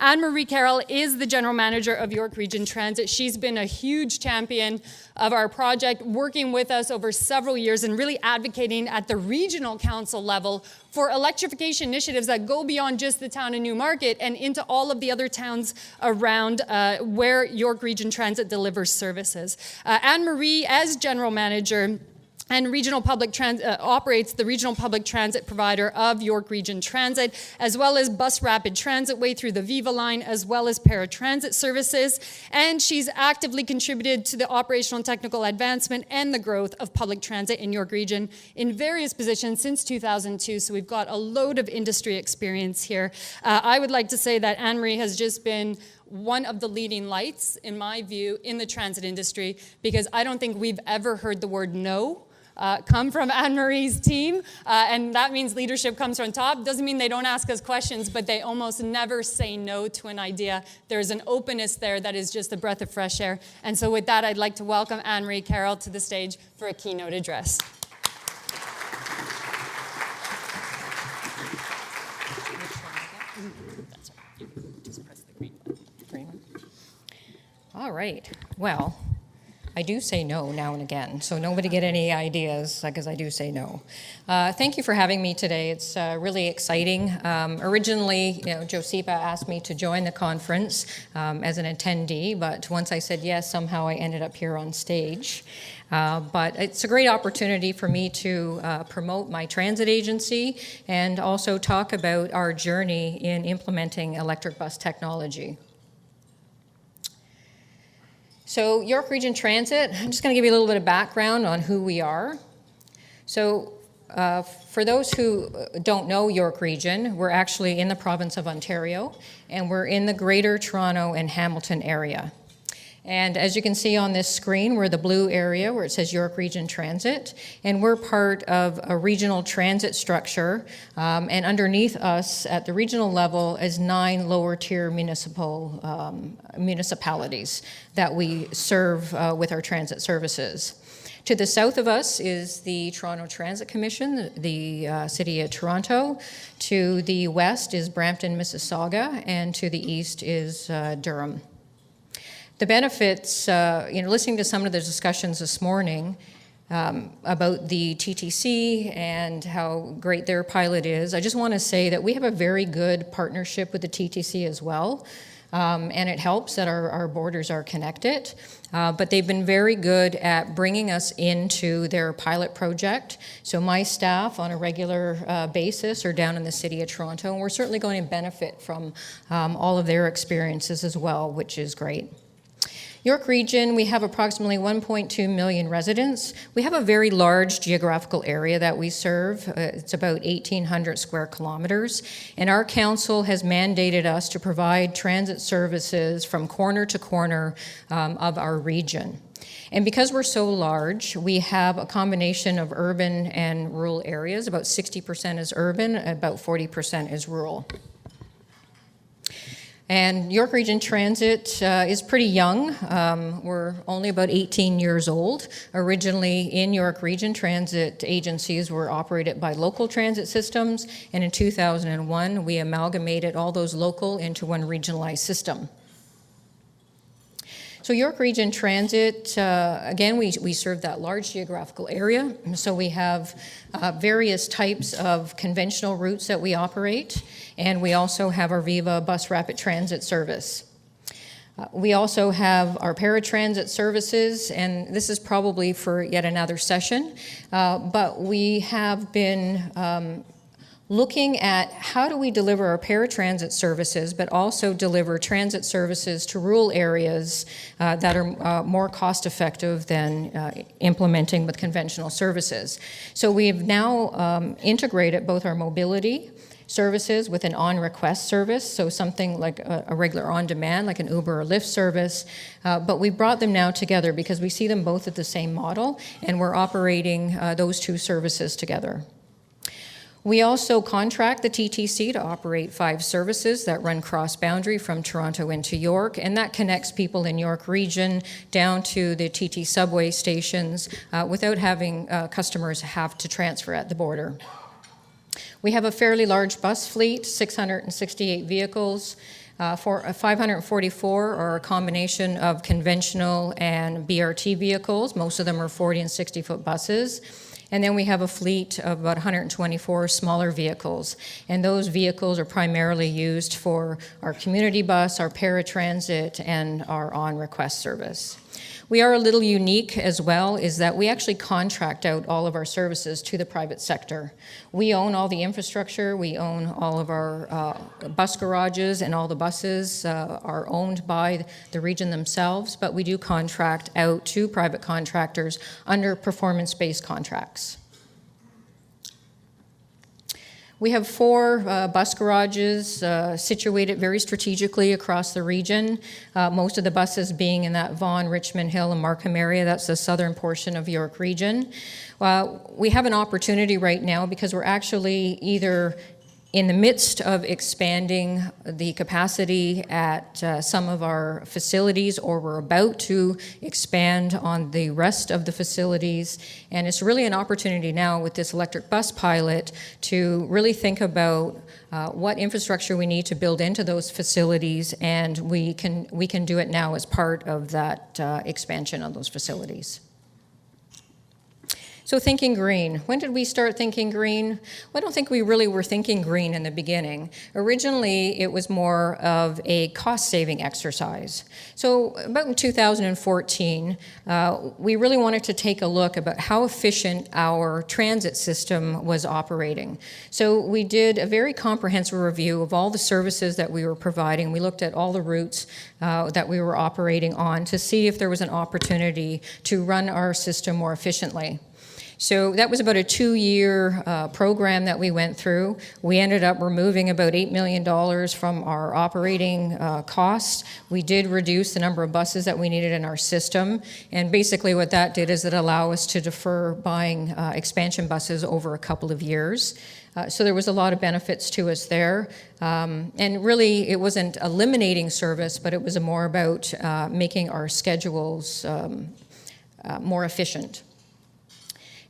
Anne-Marie Carroll is the General Manager of York Region Transit. She's been a huge champion of our project, working with us over several years and really advocating at the regional council level for electrification initiatives that go beyond just the town of Newmarket and into all of the other towns around where York Region Transit delivers services. Anne-Marie, as General Manager, and operates the regional public transit provider of York Region Transit, as well as Bus Rapid Transit Way through the Viva line, as well as paratransit services. And she's actively contributed to the operational and technical advancement and the growth of public transit in York Region in various positions since 2002. So we've got a load of industry experience here. I would like to say that Anne-Marie has just been one of the leading lights, in my view, in the transit industry, because I don't think we've ever heard the word no come from Anne-Marie's team, and that means leadership comes from top. Doesn't mean they don't ask us questions, but they almost never say no to an idea. There's an openness there that is just a breath of fresh air. And so with that, I'd like to welcome Anne-Marie Carroll to the stage for a keynote address. All right, well, I do say no now and again, so nobody get any ideas, because I do say no. Thank you for having me today. It's really exciting. Originally, Josipa asked me to join the conference as an attendee, but once I said yes, somehow I ended up here on stage. But it's a great opportunity for me to promote my transit agency and also talk about our journey in implementing electric bus technology. So York Region Transit, I'm just going to give you a little bit of background on who we are. So for those who don't know York Region, we're actually in the province of Ontario, and we're in the Greater Toronto and Hamilton area. And as you can see on this screen, we're the blue area where it says York Region Transit, and we're part of a regional transit structure, and underneath us at the regional level is 9 lower tier municipalities that we serve with our transit services. To the south of us is the Toronto Transit Commission, the City of Toronto. To the west is Brampton, Mississauga, and to the east is Durham. The benefits, listening to some of the discussions this morning about the TTC and how great their pilot is, I just want to say that we have a very good partnership with the TTC as well, and it helps that our borders are connected, but they've been very good at bringing us into their pilot project. So my staff on a regular basis are down in the City of Toronto, and we're certainly going to benefit from all of their experiences as well, which is great. York Region, we have approximately 1.2 million residents. We have a very large geographical area that we serve. It's about 1,800 square kilometers. And our council has mandated us to provide transit services from corner to corner of our region. And because we're so large, we have a combination of urban and rural areas. About 60% is urban, about 40% is rural. And York Region Transit is pretty young. We're only about 18 years old. Originally in York Region, transit agencies were operated by local transit systems, and in 2001 we amalgamated all those local into one regionalized system. So York Region Transit, again, we serve that large geographical area. So we have various types of conventional routes that we operate, and we also have our Viva Bus Rapid Transit service. We also have our paratransit services, and this is probably for yet another session, but we have been looking at how do we deliver our paratransit services, but also deliver transit services to rural areas that are more cost-effective than implementing with conventional services. So we've now integrated both our mobility services with an on-request service, so something like a regular on-demand, like an Uber or Lyft service, but we brought them now together because we see them both at the same model, and we're operating those two services together. We also contract the TTC to operate 5 services that run cross-boundary from Toronto into York, and that connects people in York Region down to the TT subway stations without having customers have to transfer at the border. We have a fairly large bus fleet, 668 vehicles. For 544 are a combination of conventional and BRT vehicles. Most of them are 40 and 60-foot buses. And then we have a fleet of about 124 smaller vehicles. And those vehicles are primarily used for our community bus, our paratransit, and our on-request service. We are a little unique as well, is that we actually contract out all of our services to the private sector. We own all the infrastructure, we own all of our bus garages, and all the buses are owned by the region themselves, but we do contract out to private contractors under performance-based contracts. We have 4 bus garages situated very strategically across the region, most of the buses being in that Vaughan, Richmond Hill, and Markham area. That's the southern portion of York Region. We have an opportunity right now because we're actually either in the midst of expanding the capacity at some of our facilities, or we're about to expand on the rest of the facilities. And it's really an opportunity now with this electric bus pilot to really think about what infrastructure we need to build into those facilities, and we can do it now as part of that expansion of those facilities. So thinking green. When did we start thinking green? Well, I don't think we really were thinking green in the beginning. Originally, it was more of a cost-saving exercise. So about in 2014, we really wanted to take a look about how efficient our transit system was operating. So we did a very comprehensive review of all the services that we were providing. We looked at all the routes that we were operating on to see if there was an opportunity to run our system more efficiently. So that was about a 2-year program that we went through. We ended up removing about $8 million from our operating costs. We did reduce the number of buses that we needed in our system. And basically what that did is it allowed us to defer buying expansion buses over a couple of years. So there was a lot of benefits to us there. And really, it wasn't eliminating service, but it was more about making our schedules more efficient.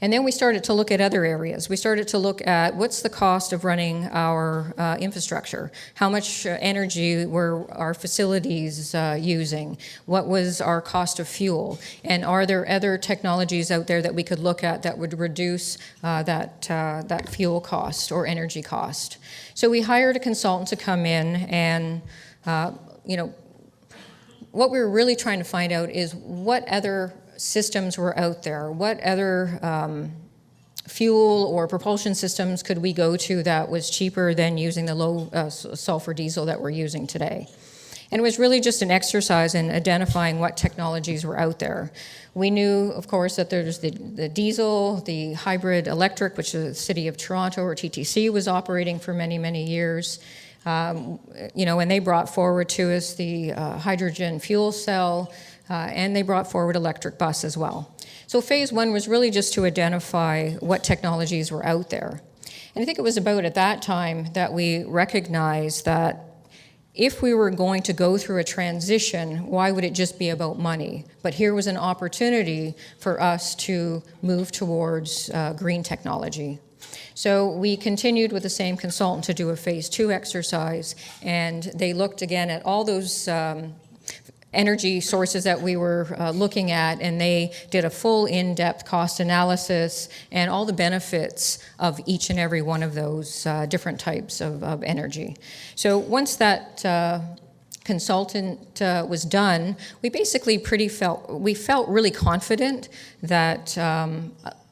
And then we started to look at other areas. We started to look at what's the cost of running our infrastructure? How much energy were our facilities using? What was our cost of fuel? And are there other technologies out there that we could look at that would reduce that fuel cost or energy cost? So we hired a consultant to come in, and what we were really trying to find out is what other systems were out there, what other fuel or propulsion systems could we go to that was cheaper than using the low sulfur diesel that we're using today. And it was really just an exercise in identifying what technologies were out there. We knew, of course, that there's the diesel, the hybrid electric, which the City of Toronto, or TTC, was operating for many, many years. And they brought forward to us the hydrogen fuel cell, and they brought forward electric bus as well. So phase 1 was really just to identify what technologies were out there. And I think it was about at that time that we recognized that if we were going to go through a transition, why would it just be about money? But here was an opportunity for us to move towards green technology. So we continued with the same consultant to do a phase 2 exercise, and they looked again at all those energy sources that we were looking at, and they did a full in-depth cost analysis and all the benefits of each and every one of those different types of energy. So once that consultant was done, we basically felt really confident that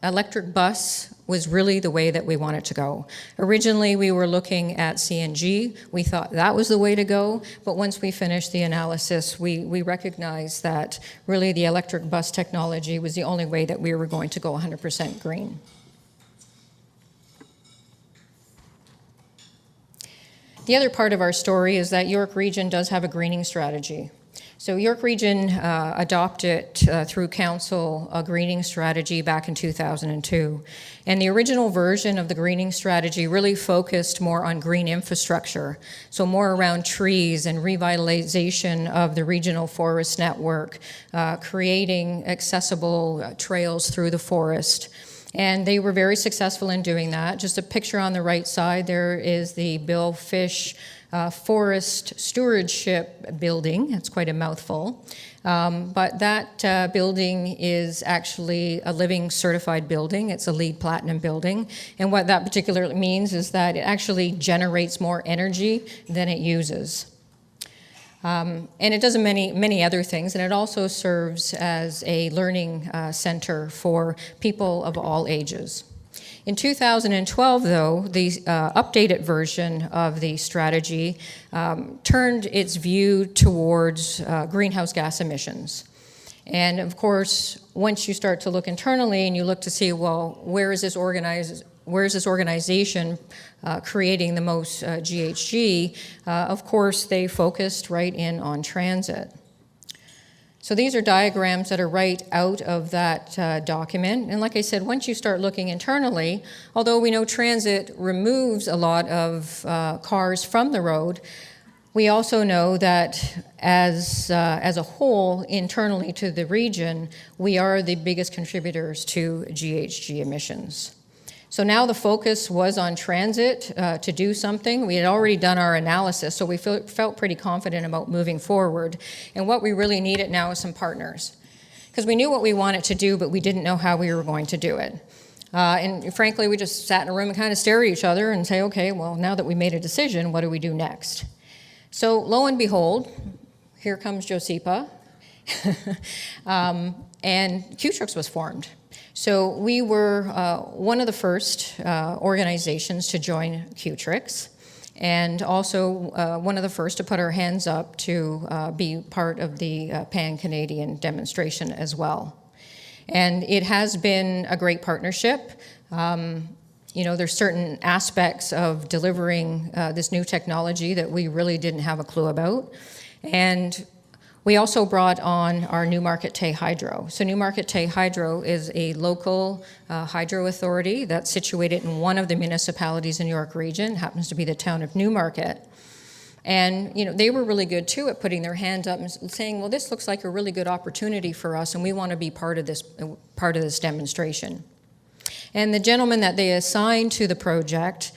electric bus was really the way that we wanted to go. Originally, we were looking at CNG. We thought that was the way to go, but once we finished the analysis, we recognized that really the electric bus technology was the only way that we were going to go 100% green. The other part of our story is that York Region does have a greening strategy. So York Region adopted through council a greening strategy back in 2002. And the original version of the greening strategy really focused more on green infrastructure, so more around trees and revitalization of the regional forest network, creating accessible trails through the forest. And they were very successful in doing that. Just a picture on the right side there is the Bill Fish forest stewardship building. It's quite a mouthful. But that building is actually a living certified building. It's a LEED Platinum building. And what that particularly means is that it actually generates more energy than it uses. And it does many other things, and it also serves as a learning center for people of all ages. In 2012, though, the updated version of the strategy turned its view towards greenhouse gas emissions. And of course, once you start to look internally and you look to see, well, where is this organization creating the most GHG? Of course, they focused right in on transit. So these are diagrams that are right out of that document. And like I said, once you start looking internally, although we know transit removes a lot of cars from the road, we also know that as a whole, internally to the region, we are the biggest contributors to GHG emissions. So now the focus was on transit to do something. We had already done our analysis, so we felt pretty confident about moving forward. And what we really needed now is some partners. Because we knew what we wanted to do, but we didn't know how we were going to do it. And frankly, we just sat in a room and kind of stare at each other and say, okay, well, now that we made a decision, what do we do next? So lo and behold, here comes Josipa, and Qtrix was formed. So we were one of the first organizations to join Qtrix, and also one of the first to put our hands up to be part of the Pan-Canadian demonstration as well. And it has been a great partnership. You know, there's certain aspects of delivering this new technology that we really didn't have a clue about. And we also brought on our Newmarket Tay Hydro. So Newmarket Tay Hydro is a local hydro authority that's situated in one of the municipalities in York Region, happens to be the town of Newmarket. And you know, they were really good too at putting their hand up and saying, well, this looks like a really good opportunity for us and we want to be part of this demonstration. And the gentleman that they assigned to the project,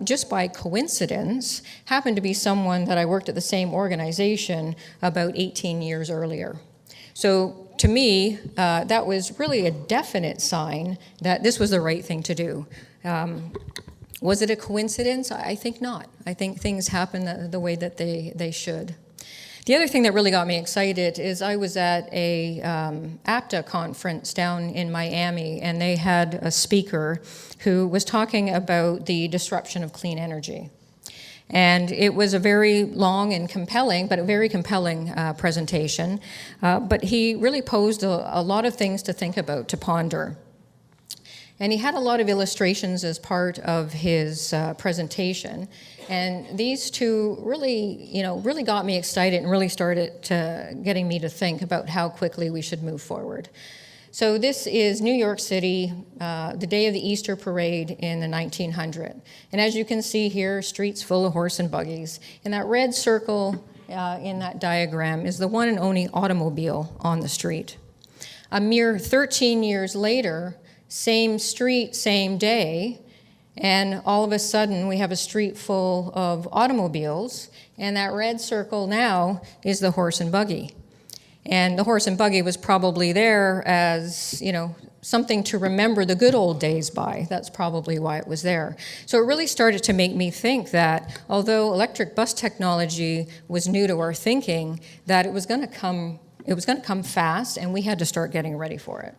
just by coincidence, happened to be someone that I worked at the same organization about 18 years earlier. So to me, that was really a definite sign that this was the right thing to do. Was it a coincidence? I think not. I think things happen the way that they should. The other thing that really got me excited is I was at a APTA conference down in Miami, and they had a speaker who was talking about the disruption of clean energy. And it was a very long and compelling, but a very compelling presentation. But he really posed a lot of things to think about, to ponder. And he had a lot of illustrations as part of his presentation. And these two really got me excited and really started getting me to think about how quickly we should move forward. So this is New York City, the day of the Easter parade in the 1900s. And as you can see here, streets full of horse and buggies. And that red circle in that diagram is the one and only automobile on the street. A mere 13 years later, same street, same day, and all of a sudden we have a street full of automobiles, and that red circle now is the horse and buggy. And the horse and buggy was probably there as, you know, something to remember the good old days by. That's probably why it was there. So it really started to make me think that although electric bus technology was new to our thinking, that it was going to come fast, and we had to start getting ready for it.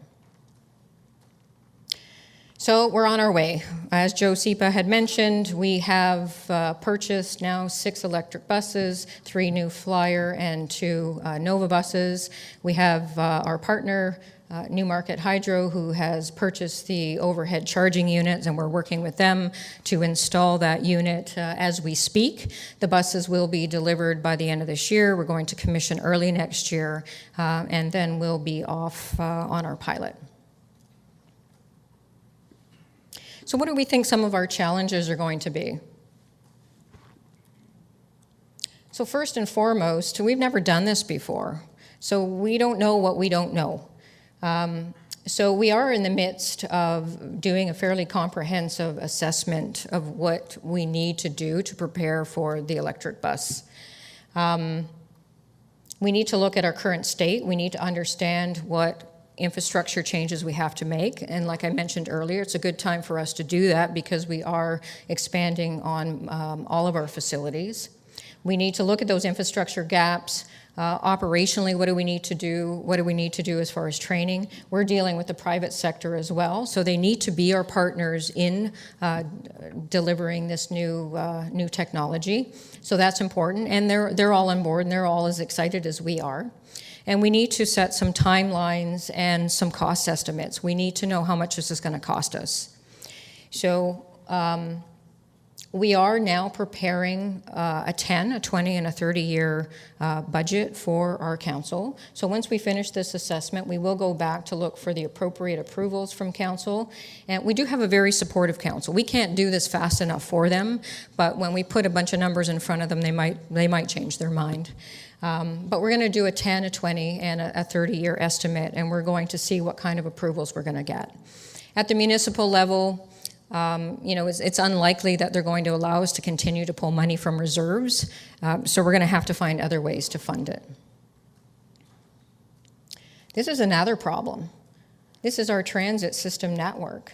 So we're on our way. As Josipa had mentioned, we have purchased now 6 electric buses, 3 new Flyer and 2 Nova buses. We have our partner, Newmarket Hydro, who has purchased the overhead charging units, and we're working with them to install that unit as we speak. The buses will be delivered by the end of this year. We're going to commission early next year, and then we'll be off on our pilot. So what do we think some of our challenges are going to be? So first and foremost, we've never done this before. So we don't know what we don't know. So we are in the midst of doing a fairly comprehensive assessment of what we need to do to prepare for the electric bus. We need to look at our current state. We need to understand what infrastructure changes we have to make. And like I mentioned earlier, it's a good time for us to do that because we are expanding on all of our facilities. We need to look at those infrastructure gaps. Operationally, what do we need to do? What do we need to do as far as training? We're dealing with the private sector as well, so they need to be our partners in delivering this new technology. So that's important, and they're all on board, and they're all as excited as we are. And we need to set some timelines and some cost estimates. We need to know how much this is going to cost us. So we are now preparing a 10, a 20, and a 30-year budget for our council. So once we finish this assessment, we will go back to look for the appropriate approvals from council. And we do have a very supportive council. We can't do this fast enough for them, but when we put a bunch of numbers in front of them, they might change their mind. But we're going to do a 10, a 20, and a 30-year estimate, and we're going to see what kind of approvals we're going to get. At the municipal level, it's unlikely that they're going to allow us to continue to pull money from reserves, so we're going to have to find other ways to fund it. This is another problem. This is our transit system network.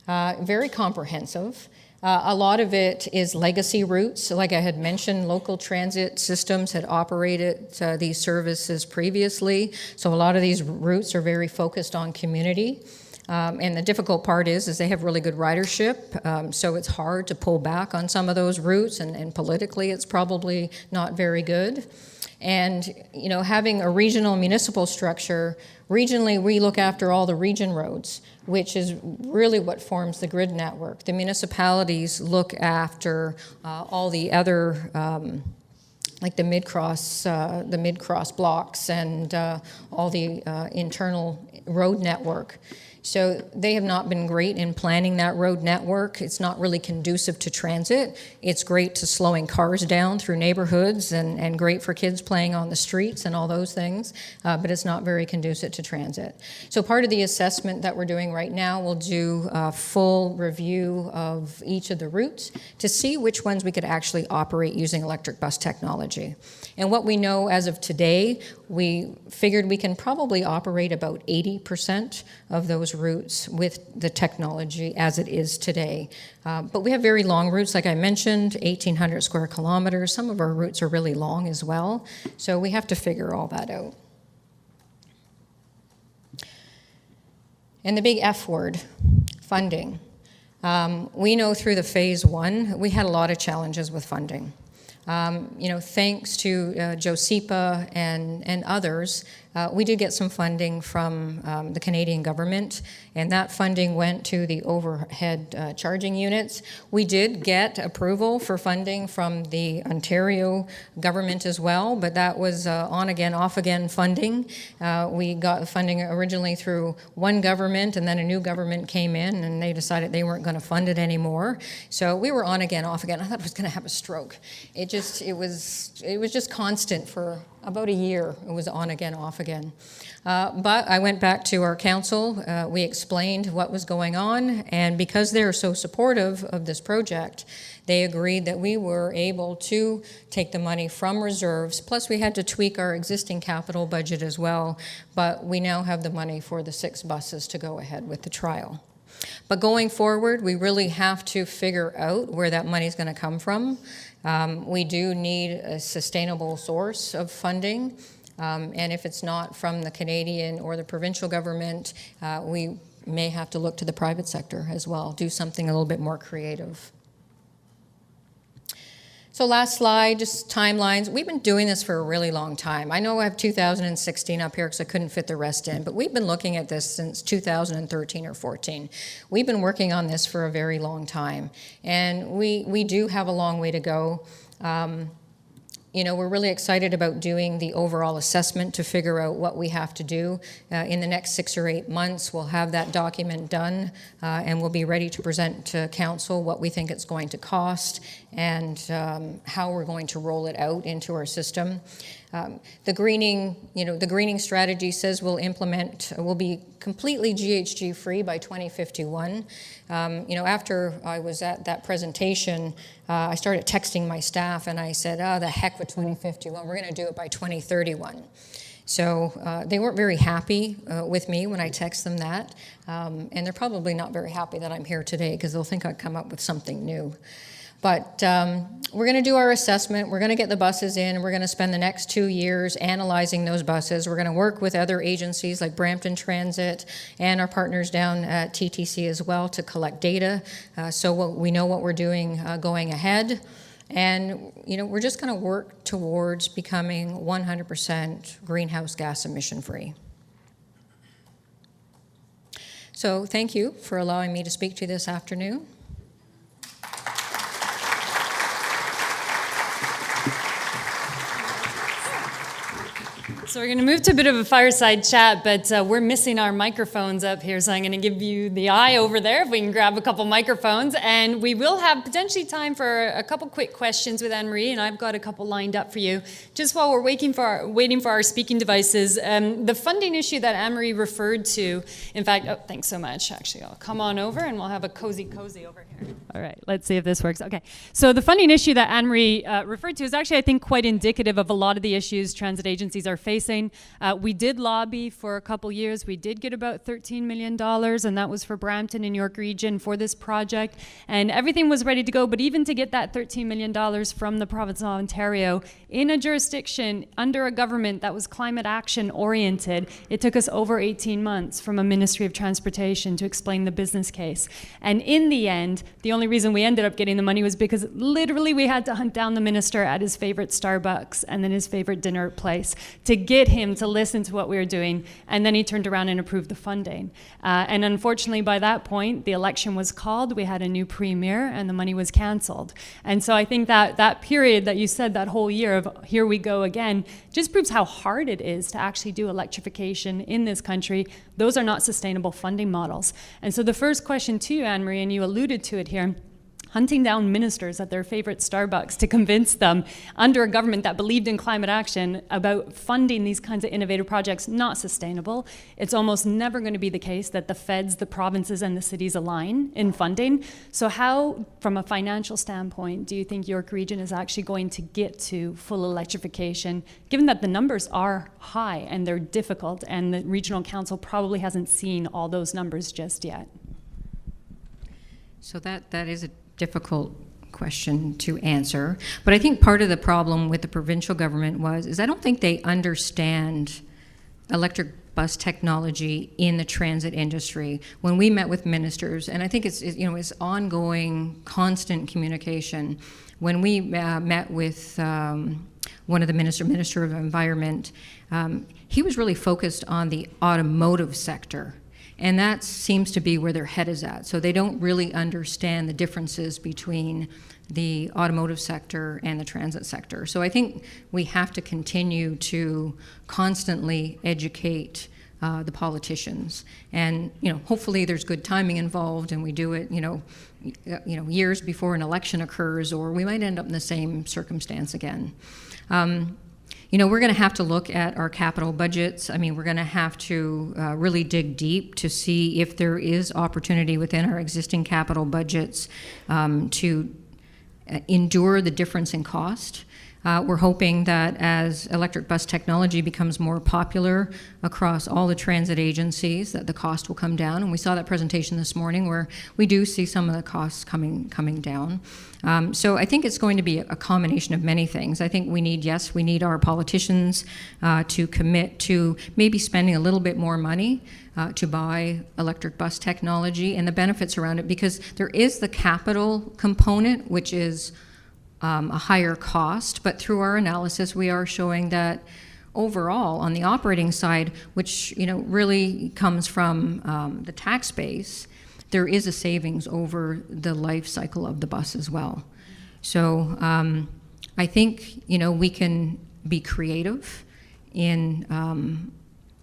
Very comprehensive. A lot of it is legacy routes. Like I had mentioned, local transit systems had operated these services previously, so a lot of these routes are very focused on community. And the difficult part is they have really good ridership, so it's hard to pull back on some of those routes, and politically it's probably not very good. And having a regional municipal structure, regionally we look after all the region roads, which is really what forms the grid network. The municipalities look after all the other like the mid-cross blocks and all the internal road network. So they have not been great in planning that road network. It's not really conducive to transit. It's great to slowing cars down through neighborhoods and great for kids playing on the streets and all those things, but it's not very conducive to transit. So part of the assessment that we're doing right now, we'll do a full review of each of the routes to see which ones we could actually operate using electric bus technology. And what we know as of today, we figured we can probably operate about 80% of those routes with the technology as it is today. But we have very long routes, like I mentioned, 1,800 square kilometers. Some of our routes are really long as well, so we have to figure all that out. And the big F word, funding. We know through the phase one, we had a lot of challenges with funding. Thanks to JOSEPA and others, we did get some funding from the Canadian government, and that funding went to the overhead charging units. We did get approval for funding from the Ontario government as well, but that was on-again, off-again funding. We got funding originally through one government, and then a new government came in, and they decided they weren't going to fund it anymore. So we were on-again, off-again. I thought I was going to have a stroke. It was just constant for about a year. It was on again, off again. But I went back to our council. We explained what was going on, and because they're so supportive of this project, they agreed that we were able to take the money from reserves, plus we had to tweak our existing capital budget as well, but we now have the money for the 6 buses to go ahead with the trial. But going forward, we really have to figure out where that money is going to come from. We do need a sustainable source of funding, and if it's not from the Canadian or the provincial government, we may have to look to the private sector as well, do something a little bit more creative. So last slide, just timelines. We've been doing this for a really long time. I know I have 2016 up here because I couldn't fit the rest in, but we've been looking at this since 2013 or 14. We've been working on this for a very long time, and we do have a long way to go. we're really excited about doing the overall assessment to figure out what we have to do. In the next 6 or 8 months, we'll have that document done, and we'll be ready to present to council what we think it's going to cost and how we're going to roll it out into our system. The greening strategy says we'll be completely GHG free by 2051. After I was at that presentation, I started texting my staff and I said, the heck with 2051, we're going to do it by 2031. So they weren't very happy with me when I text them that, and they're probably not very happy that I'm here today because they'll think I'd come up with something new. But we're going to do our assessment. We're going to get the buses in. We're going to spend the next 2 years analyzing those buses. We're going to work with other agencies like Brampton Transit and our partners down at TTC as well to collect data so we know what we're doing going ahead. And, we're just going to work towards becoming 100% greenhouse gas emission free. So thank you for allowing me to speak to you this afternoon. So we're going to move to a bit of a fireside chat, but we're missing our microphones up here, so I'm going to give you the eye over there if we can grab a couple microphones, and we will have potentially time for a couple quick questions with Anne-Marie, and I've got a couple lined up for you. Just while we're waiting for our speaking devices, the funding issue that Anne-Marie referred to, in fact, thanks so much, actually, I'll come on over and we'll have a cozy over here. All right, let's see if this works. Okay, so the funding issue that Anne-Marie referred to is actually, I think, quite indicative of a lot of the issues transit agencies are facing. We did lobby for a couple years. We did get about $13 million, and that was for Brampton and York Region for this project. And everything was ready to go, but even to get that $13 million from the province of Ontario in a jurisdiction under a government that was climate action oriented, it took us over 18 months from a Ministry of Transportation to explain the business case. And in the end, the only reason we ended up getting the money was because literally we had to hunt down the minister at his favorite Starbucks and then his favorite dinner place to get him to listen to what we were doing, and then he turned around and approved the funding. And unfortunately, by that point, the election was called, we had a new premier, and the money was canceled. And so I think that period that you said, that whole year of here we go again, just proves how hard it is to actually do electrification in this country. Those are not sustainable funding models. And so the first question to you, Anne-Marie, and you alluded to it here, hunting down ministers at their favorite Starbucks to convince them under a government that believed in climate action about funding these kinds of innovative projects, not sustainable. It's almost never going to be the case that the feds, the provinces, and the cities align in funding. So how, from a financial standpoint, do you think York Region is actually going to get to full electrification, given that the numbers are high and they're difficult, and the regional council probably hasn't seen all those numbers just yet? So that is a difficult question to answer, but I think part of the problem with the provincial government is I don't think they understand electric bus technology in the transit industry. When we met with ministers, and I think it's ongoing, constant communication. When we met with one of the Minister of Environment, he was really focused on the automotive sector. And that seems to be where their head is at. So they don't really understand the differences between the automotive sector and the transit sector. So I think we have to continue to constantly educate the politicians. And hopefully there's good timing involved, and we do it years before an election occurs, or we might end up in the same circumstance again. We're going to have to look at our capital budgets. We're going to have to really dig deep to see if there is opportunity within our existing capital budgets to endure the difference in cost. We're hoping that as electric bus technology becomes more popular across all the transit agencies, that the cost will come down. And we saw that presentation this morning where we do see some of the costs coming down. So I think it's going to be a combination of many things. I think we need our politicians to commit to maybe spending a little bit more money to buy electric bus technology and the benefits around it, because there is the capital component, which is a higher cost, but through our analysis, we are showing that overall, on the operating side, which really comes from the tax base, there is a savings over the life cycle of the bus as well. So I think, we can be creative in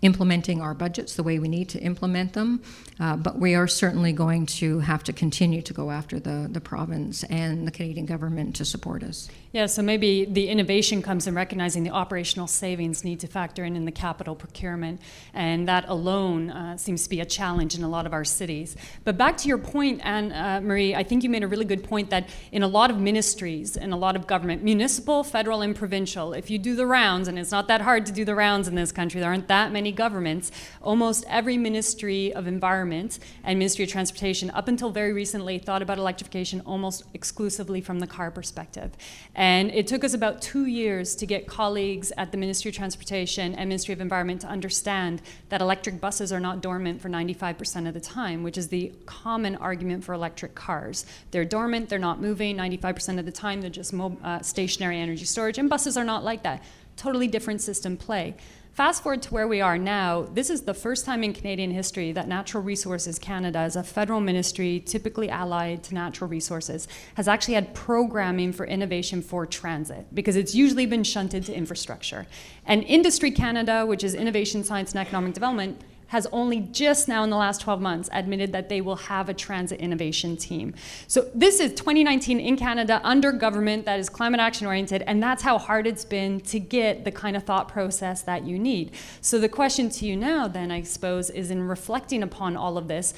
implementing our budgets the way we need to implement them, but we are certainly going to have to continue to go after the province and the Canadian government to support us. Yeah, so maybe the innovation comes in recognizing the operational savings need to factor in the capital procurement, and that alone seems to be a challenge in a lot of our cities. But back to your point, Anne-Marie, I think you made a really good point that in a lot of ministries and a lot of government, municipal, federal, and provincial, if you do the rounds, and it's not that hard to do the rounds in this country, there aren't that many governments, almost every Ministry of Environment and Ministry of Transportation, up until very recently, thought about electrification almost exclusively from the car perspective. And it took us about 2 years to get colleagues at the Ministry of Transportation and Ministry of Environment to understand that electric buses are not dormant for 95% of the time, which is the common argument for electric cars. They're dormant, they're not moving, 95% of the time they're just stationary energy storage, and buses are not like that. Totally different system play. Fast forward to where we are now, this is the first time in Canadian history that Natural Resources Canada, as a federal ministry typically allied to natural resources, has actually had programming for innovation for transit, because it's usually been shunted to infrastructure. And Industry Canada, which is Innovation, Science and Economic Development, has only just now in the last 12 months admitted that they will have a transit innovation team. So this is 2019 in Canada under government that is climate action oriented, and that's how hard it's been to get the kind of thought process that you need. So the question to you now then, I suppose, is in reflecting upon all of this,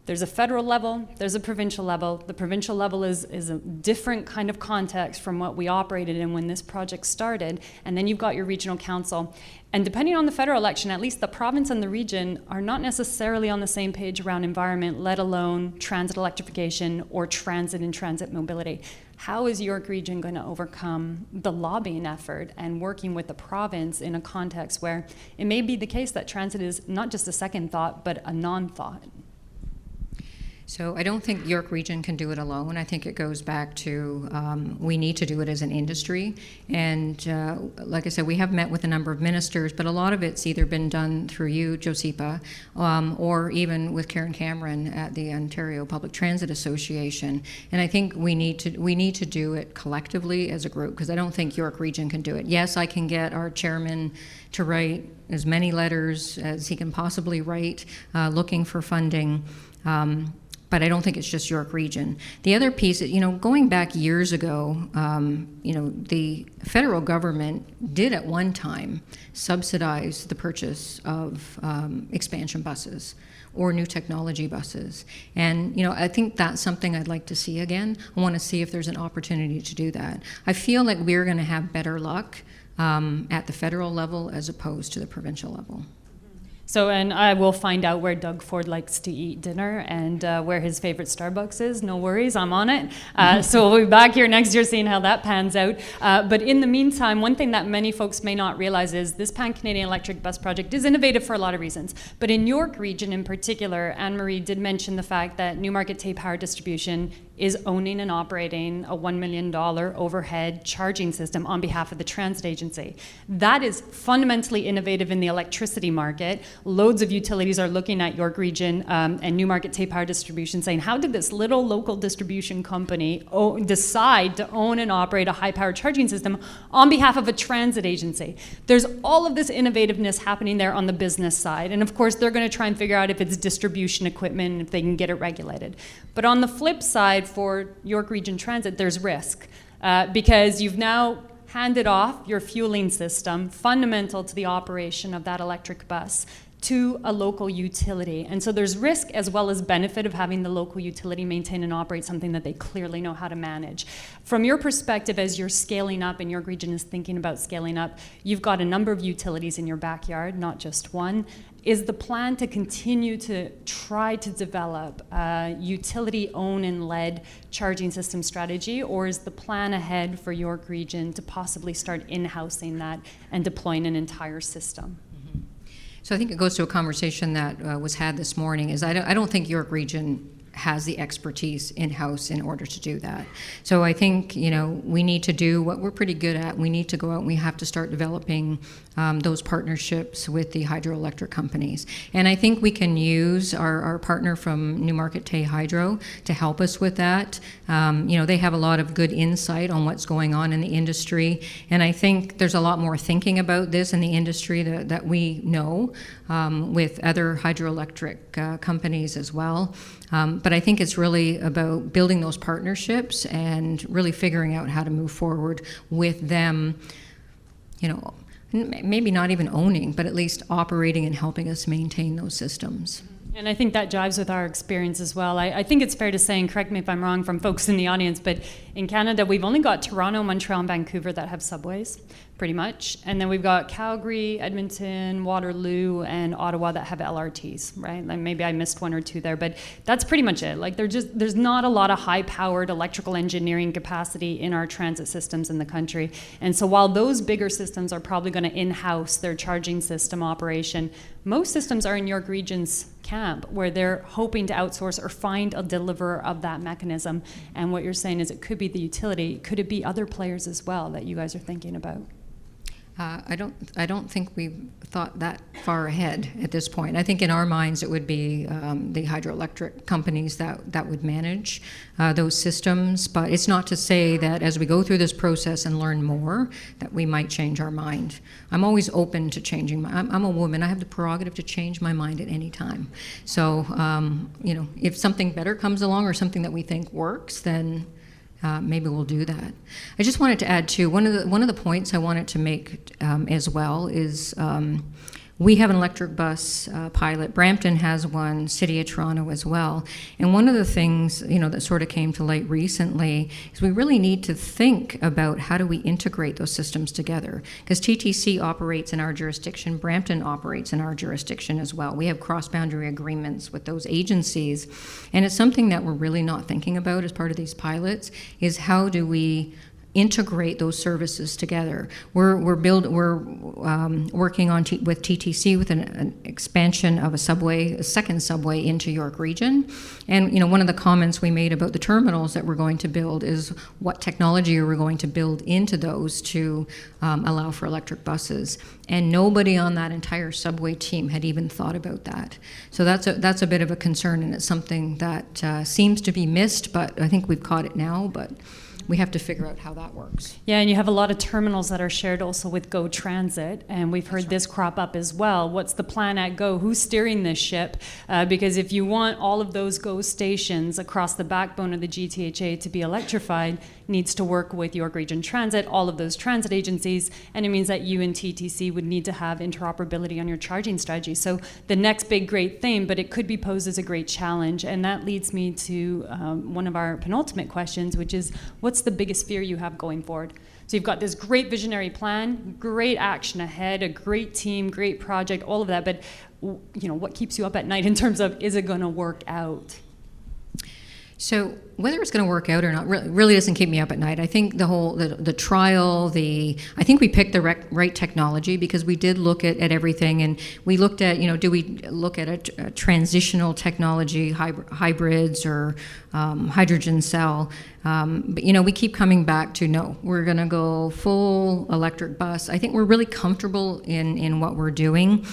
there's a federal level, there's a provincial level. The provincial level is a different kind of context from what we operated in when this project started. And then you've got your regional council. And depending on the federal election, at least the province and the region are not necessarily on the same page around environment, let alone transit electrification or transit and transit mobility. How is York Region going to overcome the lobbying effort and working with the province in a context where it may be the case that transit is not just a second thought, but a non-thought? So I don't think York Region can do it alone. I think it goes back to we need to do it as an industry. And like I said, we have met with a number of ministers, but a lot of it's either been done through you, Josipa, or even with Karen Cameron at the Ontario Public Transit Association. And I think we need to do it collectively as a group, because I don't think York Region can do it. Yes, I can get our chairman to write as many letters as he can possibly write, looking for funding. But I don't think it's just York Region. The other piece, going back years ago, the federal government did at one time subsidize the purchase of expansion buses or new technology buses. And, I think that's something I'd like to see again. I want to see if there's an opportunity to do that. I feel like we're going to have better luck at the federal level as opposed to the provincial level. So, and I will find out where Doug Ford likes to eat dinner and where his favorite Starbucks is. No worries, I'm on it. So we'll be back here next year seeing how that pans out. But in the meantime, one thing that many folks may not realize is this Pan-Canadian Electric Bus Project is innovative for a lot of reasons. But in York Region in particular, Anne-Marie did mention the fact that Newmarket Tay Power Distribution is owning and operating a $1 million overhead charging system on behalf of the transit agency. That is fundamentally innovative in the electricity market. Loads of utilities are looking at York Region and Newmarket Tay Power Distribution saying, how did this little local distribution company decide to own and operate a high-powered charging system on behalf of a transit agency? There's all of this innovativeness happening there on the business side. And of course, they're going to try and figure out if it's distribution equipment and if they can get it regulated. But on the flip side, for York Region Transit, there's risk because you've now handed off your fueling system, fundamental to the operation of that electric bus, to a local utility. And so there's risk as well as benefit of having the local utility maintain and operate something that they clearly know how to manage. From your perspective, as you're scaling up and York Region is thinking about scaling up, you've got a number of utilities in your backyard, not just one. Is the plan to continue to try to develop a utility-owned and led charging system strategy, or is the plan ahead for York Region to possibly start in-housing that and deploying an entire system? So I think it goes to a conversation that was had this morning, is I don't think York Region has the expertise in-house in order to do that. So I think, we need to do what we're pretty good at. We need to go out and we have to start developing those partnerships with the hydroelectric companies. And I think we can use our partner from Newmarket Tay Hydro to help us with that. They have a lot of good insight on what's going on in the industry. And I think there's a lot more thinking about this in the industry that we know with other hydroelectric companies as well. But I think it's really about building those partnerships and really figuring out how to move forward with them, maybe not even owning, but at least operating and helping us maintain those systems. And I think that jives with our experience as well. I think it's fair to say, and correct me if I'm wrong from folks in the audience, but in Canada, we've only got Toronto, Montreal, and Vancouver that have subways, pretty much. And then we've got Calgary, Edmonton, Waterloo, and Ottawa that have LRTs, right? Like maybe I missed one or two there, but that's pretty much it. Like there's not a lot of high-powered electrical engineering capacity in our transit systems in the country. And so while those bigger systems are probably going to in-house their charging system operation, most systems are in York Region's camp where they're hoping to outsource or find a deliverer of that mechanism. And what you're saying is it could be the utility. Could it be other players as well that you guys are thinking about? I don't think we've thought that far ahead at this point. I think in our minds it would be the hydroelectric companies that would manage those systems. But it's not to say that as we go through this process and learn more, that we might change our mind. I'm always open to changing. I'm a woman. I have the prerogative to change my mind at any time. So, if something better comes along or something that we think works, then maybe we'll do that. I just wanted to add too, one of the points I wanted to make as well is we have an electric bus pilot. Brampton has one, City of Toronto as well. And one of the things that sort of came to light recently is we really need to think about how do we integrate those systems together. Because TTC operates in our jurisdiction, Brampton operates in our jurisdiction as well. We have cross-boundary agreements with those agencies. And it's something that we're really not thinking about as part of these pilots, is how do we integrate those services together. We're working with TTC with an expansion of a second subway into York Region. And one of the comments we made about the terminals that we're going to build is what technology are we going to build into those to allow for electric buses. And nobody on that entire subway team had even thought about that. So that's a bit of a concern, and it's something that seems to be missed, but I think we've caught it now. But we have to figure out how that works. Yeah, and you have a lot of terminals that are shared also with GO Transit, and we've heard this crop up as well. What's the plan at GO? Who's steering this ship? Because if you want all of those GO stations across the backbone of the GTHA to be electrified, needs to work with York Region Transit, all of those transit agencies, and it means that you and TTC would need to have interoperability on your charging strategy. So the next big great thing, but it could be posed as a great challenge, and that leads me to one of our penultimate questions, which is, what's the biggest fear you have going forward? So you've got this great visionary plan, great action ahead, a great team, great project, all of that, but what keeps you up at night in terms of, is it going to work out? So whether it's going to work out or not really doesn't keep me up at night. I think the trial, I think we picked the right technology because we did look at everything, and we looked at, do we look at a transitional technology, hybrids or hydrogen cell? But we keep coming back to no, we're going to go full electric bus. I think we're really comfortable in what we're doing.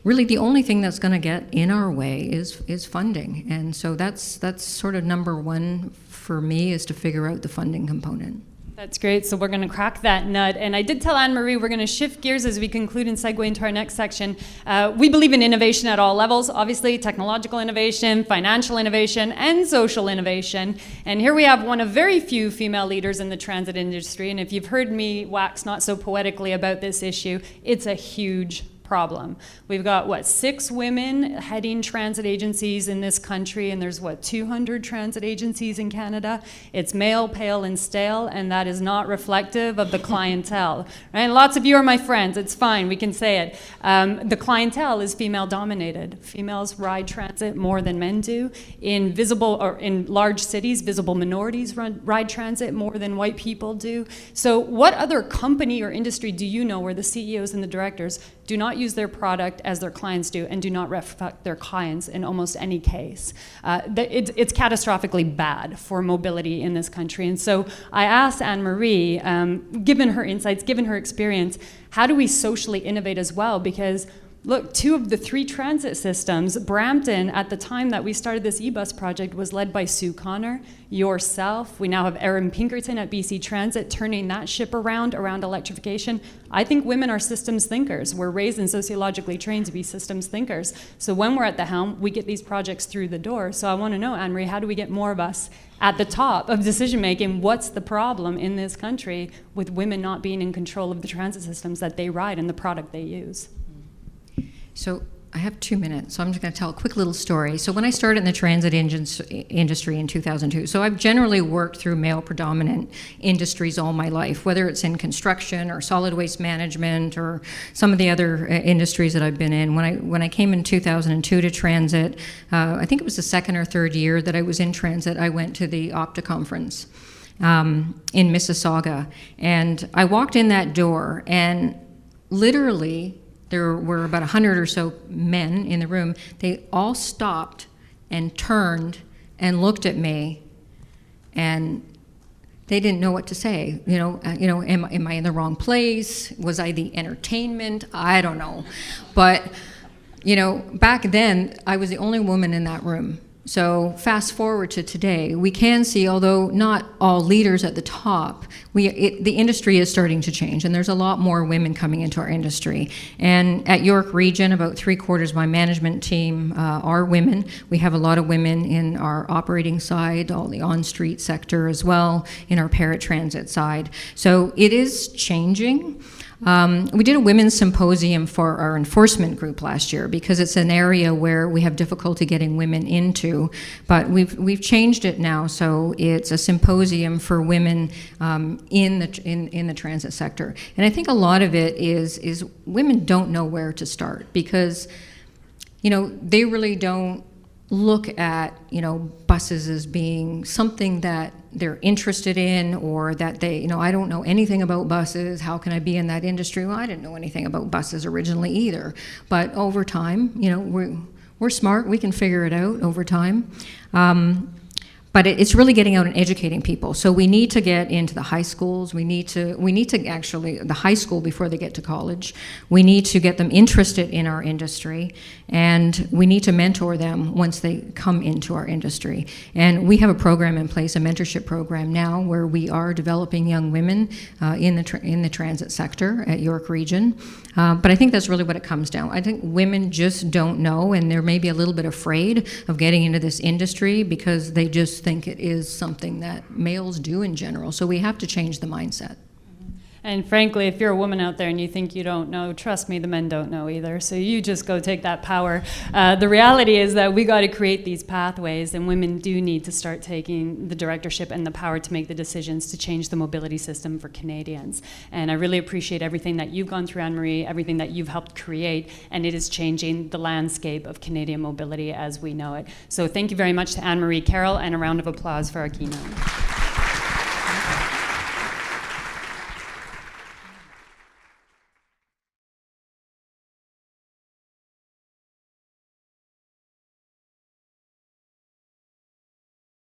Really, the only thing that's going to get in our way is funding, and so that's sort of number one for me, is to figure out the funding component. That's great. So we're going to crack that nut. And I did tell Anne-Marie we're going to shift gears as we conclude and segue into our next section. We believe in innovation at all levels, obviously technological innovation, financial innovation, and social innovation. And here we have one of very few female leaders in the transit industry. And if you've heard me wax not so poetically about this issue, it's a huge problem. We've got, 6 women heading transit agencies in this country, and there's, 200 transit agencies in Canada. It's male, pale, and stale, and that is not reflective of the clientele. Right? And lots of you are my friends. It's fine. We can say it. The clientele is female-dominated. Females ride transit more than men do. In large cities, visible minorities ride transit more than white people do. So what other company or industry do you know where the CEOs and the directors do not not use their product as their clients do and do not reflect their clients in almost any case. It's catastrophically bad for mobility in this country. And so I asked Anne-Marie, given her insights, given her experience, how do we socially innovate as well? Because look, 2 of the 3 transit systems, Brampton, at the time that we started this e-bus project, was led by Sue Connor, yourself. We now have Erin Pinkerton at BC Transit turning that ship around electrification. I think women are systems thinkers. We're raised and sociologically trained to be systems thinkers. So when we're at the helm, we get these projects through the door. So I want to know, Anne-Marie, how do we get more of us at the top of decision making? What's the problem in this country with women not being in control of the transit systems that they ride and the product they use? So I have 2 minutes, so I'm just going to tell a quick little story. So when I started in the transit industry in 2002, so I've generally worked through male-predominant industries all my life, whether it's in construction or solid waste management or some of the other industries that I've been in. When I came in 2002 to transit, I think it was the 2nd or 3rd year that I was in transit, I went to the Opta conference in Mississauga, and I walked in that door, and literally, there were about 100 or so men in the room. They all stopped and turned and looked at me, and they didn't know what to say. Am I in the wrong place? Was I the entertainment? I don't know. But, back then, I was the only woman in that room. So fast forward to today, we can see, although not all leaders at the top, the industry is starting to change, and there's a lot more women coming into our industry. And at York Region, about 3/4 of my management team are women. We have a lot of women in our operating side, all the on-street sector as well, in our paratransit side. So it is changing. We did a women's symposium for our enforcement group last year because it's an area where we have difficulty getting women into, but we've changed it now, so it's a symposium for women in the transit sector. And I think a lot of it is women don't know where to start because they really don't look at buses as being something that they're interested in, or that they I don't know anything about buses, how can I be in that industry? Well, I didn't know anything about buses originally either, but over time we're smart, we can figure it out over time. But it's really getting out and educating people. So we need to get into the high schools. We need to actually, the high school before they get to college. We need to get them interested in our industry, and we need to mentor them once they come into our industry. And we have a program in place, a mentorship program now, where we are developing young women in the transit sector at York Region. But I think that's really what it comes down. I think women just don't know, and they're maybe a little bit afraid of getting into this industry because they just think it is something that males do in general. So we have to change the mindset. And frankly, if you're a woman out there and you think you don't know, trust me, the men don't know either. So you just go take that power. The reality is that we got to create these pathways, and women do need to start taking the directorship and the power to make the decisions to change the mobility system for Canadians. And I really appreciate everything that you've gone through, Anne-Marie, everything that you've helped create, and it is changing the landscape of Canadian mobility as we know it. So thank you very much to Anne-Marie Carroll, and a round of applause for our keynote.